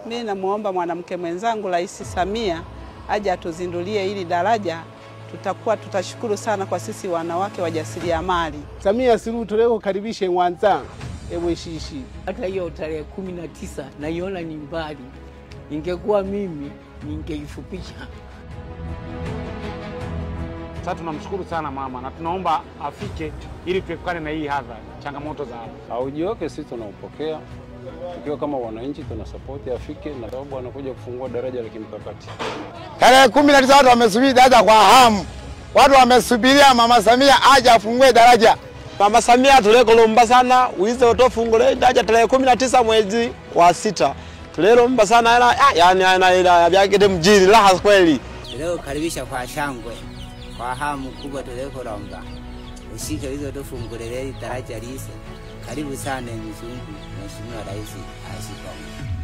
Mimi namuomba mwanamke mwenzangu Rais Samia aje atuzindulie hili daraja. Tutashukuru sana kwa sisi wanawake wajasiriamali. Samia Suluhu tuleo karibishe Mwanza ewe shishi. Hata hiyo tarehe 19 naiona ni mbali. Ingekuwa mimi ningeifupisha. Sasa tunamshukuru sana mama na tunaomba afike ili tuepukane na hii hadha changamoto za hapa. Ujio wake sisi tunaupokea. Tukiwa kama wananchi tunasupport afike na sababu anakuja kufungua daraja la kimkakati. Tarehe 19 watu wamesubiri daraja kwa hamu. Watu wamesubiria Mama Samia aje afungue daraja. Mama Samia tulekolomba sana uize utofungule daraja tarehe 19 mwezi wa 6. Tulelomba sana ila byakete mjini raha kweli. Leo karibisha kwa shangwe. Kwa hamu kubwa tulekolomba. Usike hizo utofungule daraja lise. Karibu sana mzungu, Mheshimiwa Rais asifiwe.